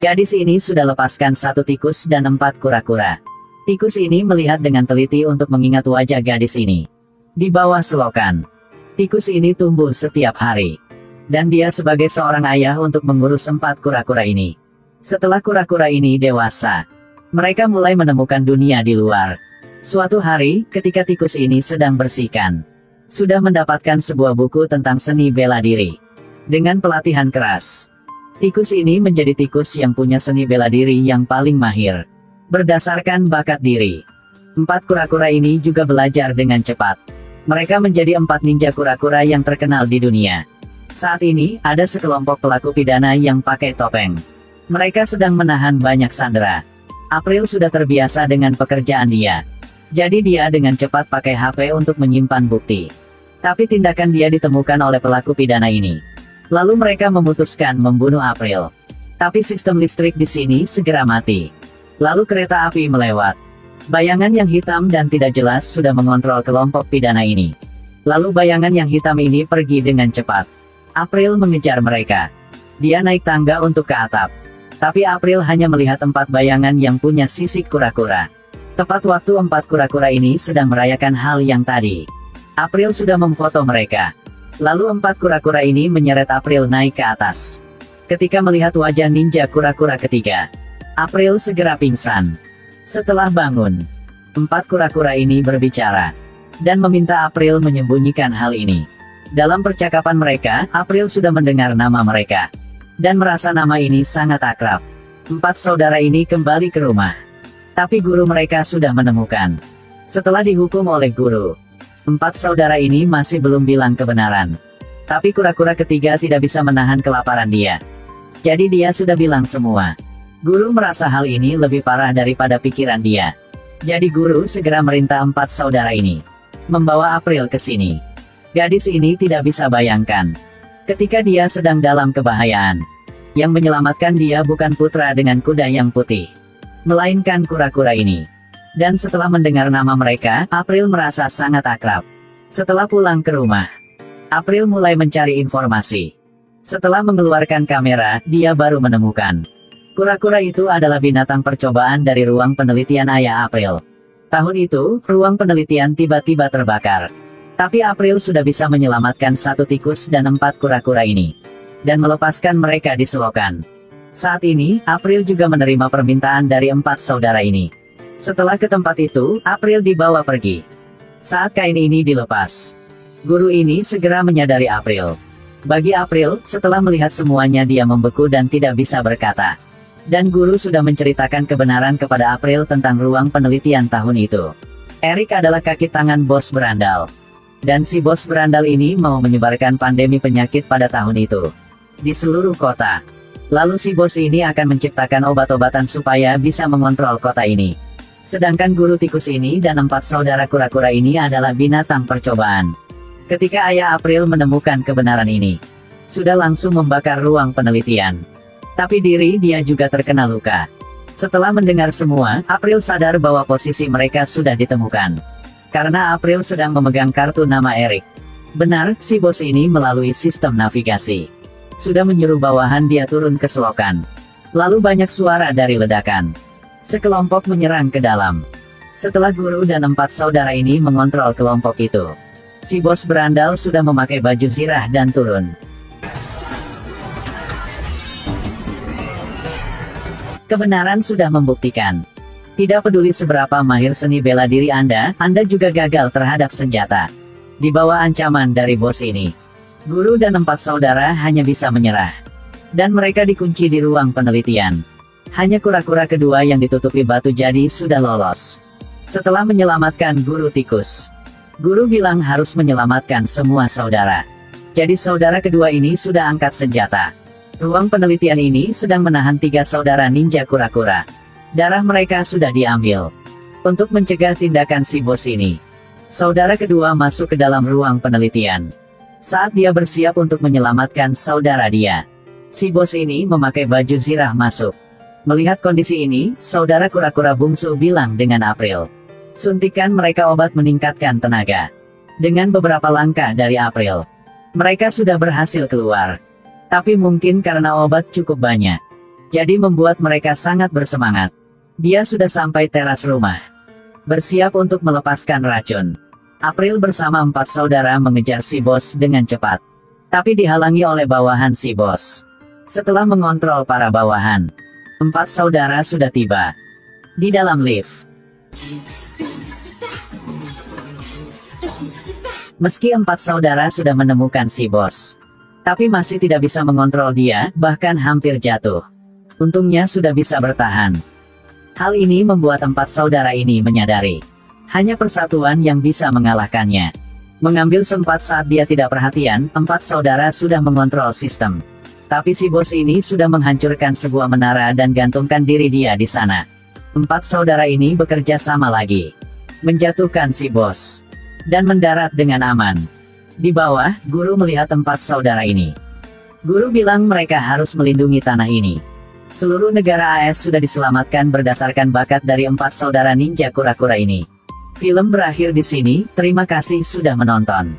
Gadis ini sudah lepaskan 1 tikus dan 4 kura-kura. Tikus ini melihat dengan teliti untuk mengingat wajah gadis ini. Di bawah selokan, tikus ini tumbuh setiap hari. Dan dia sebagai seorang ayah untuk mengurus 4 kura-kura ini. Setelah kura-kura ini dewasa, mereka mulai menemukan dunia di luar. Suatu hari, ketika tikus ini sedang bersihkan, sudah mendapatkan sebuah buku tentang seni bela diri. Dengan pelatihan keras, tikus ini menjadi tikus yang punya seni bela diri yang paling mahir. Berdasarkan bakat diri, 4 kura-kura ini juga belajar dengan cepat. Mereka menjadi 4 ninja kura-kura yang terkenal di dunia. Saat ini, ada sekelompok pelaku pidana yang pakai topeng. Mereka sedang menahan banyak sandera. April sudah terbiasa dengan pekerjaan dia. Jadi dia dengan cepat pakai HP untuk menyimpan bukti. Tapi tindakan dia ditemukan oleh pelaku pidana ini. Lalu mereka memutuskan membunuh April. Tapi sistem listrik di sini segera mati. Lalu kereta api melewat. Bayangan yang hitam dan tidak jelas sudah mengontrol kelompok pidana ini. Lalu bayangan yang hitam ini pergi dengan cepat. April mengejar mereka. Dia naik tangga untuk ke atap. Tapi April hanya melihat 4 bayangan yang punya sisik kura-kura. Tepat waktu 4 kura-kura ini sedang merayakan hal yang tadi, April sudah memfoto mereka. Lalu 4 kura-kura ini menyeret April naik ke atas. Ketika melihat wajah ninja kura-kura ketiga, April segera pingsan. Setelah bangun, 4 kura-kura ini berbicara dan meminta April menyembunyikan hal ini. Dalam percakapan mereka, April sudah mendengar nama mereka dan merasa nama ini sangat akrab. 4 saudara ini kembali ke rumah. Tapi guru mereka sudah menemukan. Setelah dihukum oleh guru, 4 saudara ini masih belum bilang kebenaran. Tapi kura-kura ketiga tidak bisa menahan kelaparan dia. Jadi dia sudah bilang semua. Guru merasa hal ini lebih parah daripada pikiran dia. Jadi guru segera merintah 4 saudara ini membawa April ke sini. Gadis ini tidak bisa bayangkan, ketika dia sedang dalam kebahayaan, yang menyelamatkan dia bukan putra dengan kuda yang putih, melainkan kura-kura ini. Dan setelah mendengar nama mereka, April merasa sangat akrab. Setelah pulang ke rumah, April mulai mencari informasi. Setelah mengeluarkan kamera, dia baru menemukan kura-kura itu adalah binatang percobaan dari ruang penelitian ayah April. Tahun itu, ruang penelitian tiba-tiba terbakar. Tapi April sudah bisa menyelamatkan 1 tikus dan 4 kura-kura ini, dan melepaskan mereka di selokan. Saat ini, April juga menerima permintaan dari 4 saudara ini. Setelah ke tempat itu, April dibawa pergi. Saat kain ini dilepas, guru ini segera menyadari April. Bagi April, setelah melihat semuanya dia membeku dan tidak bisa berkata. Dan guru sudah menceritakan kebenaran kepada April tentang ruang penelitian tahun itu. Eric adalah kaki tangan bos berandal. Dan si bos berandal ini mau menyebarkan pandemi penyakit pada tahun itu di seluruh kota. Lalu si bos ini akan menciptakan obat-obatan supaya bisa mengontrol kota ini. Sedangkan guru tikus ini dan 4 saudara kura-kura ini adalah binatang percobaan. Ketika ayah April menemukan kebenaran ini, sudah langsung membakar ruang penelitian. Tapi diri dia juga terkena luka. Setelah mendengar semua, April sadar bahwa posisi mereka sudah ditemukan. Karena April sedang memegang kartu nama Eric. Benar, si bos ini melalui sistem navigasi sudah menyuruh bawahan dia turun ke selokan. Lalu banyak suara dari ledakan. Sekelompok menyerang ke dalam. Setelah guru dan 4 saudara ini mengontrol kelompok itu, si bos berandal sudah memakai baju zirah dan turun. Kebenaran sudah membuktikan. Tidak peduli seberapa mahir seni bela diri Anda juga gagal terhadap senjata. Di bawah ancaman dari bos ini, guru dan 4 saudara hanya bisa menyerah. Dan mereka dikunci di ruang penelitian. Hanya kura-kura kedua yang ditutupi batu jadi sudah lolos. Setelah menyelamatkan guru tikus, guru bilang harus menyelamatkan semua saudara. Jadi saudara kedua ini sudah angkat senjata. Ruang penelitian ini sedang menahan 3 saudara ninja kura-kura. Darah mereka sudah diambil. Untuk mencegah tindakan si bos ini, saudara kedua masuk ke dalam ruang penelitian. Saat dia bersiap untuk menyelamatkan saudara dia, si bos ini memakai baju zirah masuk. Melihat kondisi ini, saudara kura-kura bungsu bilang dengan April, suntikan mereka obat meningkatkan tenaga. Dengan beberapa langkah dari April, mereka sudah berhasil keluar. Tapi mungkin karena obat cukup banyak, jadi membuat mereka sangat bersemangat. Dia sudah sampai teras rumah, bersiap untuk melepaskan racun. April bersama 4 saudara mengejar si bos dengan cepat, tapi dihalangi oleh bawahan si bos. Setelah mengontrol para bawahan, 4 saudara sudah tiba di dalam lift. Meski 4 saudara sudah menemukan si bos, tapi masih tidak bisa mengontrol dia, bahkan hampir jatuh. Untungnya sudah bisa bertahan. Hal ini membuat 4 saudara ini menyadari, hanya persatuan yang bisa mengalahkannya. Mengambil sempat saat dia tidak perhatian, 4 saudara sudah mengontrol sistem. Tapi si bos ini sudah menghancurkan sebuah menara dan gantungkan diri dia di sana. 4 saudara ini bekerja sama lagi, menjatuhkan si bos, dan mendarat dengan aman. Di bawah, guru melihat 4 saudara ini. Guru bilang mereka harus melindungi tanah ini. Seluruh negara AS sudah diselamatkan berdasarkan bakat dari 4 saudara ninja kura-kura ini. Film berakhir di sini, terima kasih sudah menonton.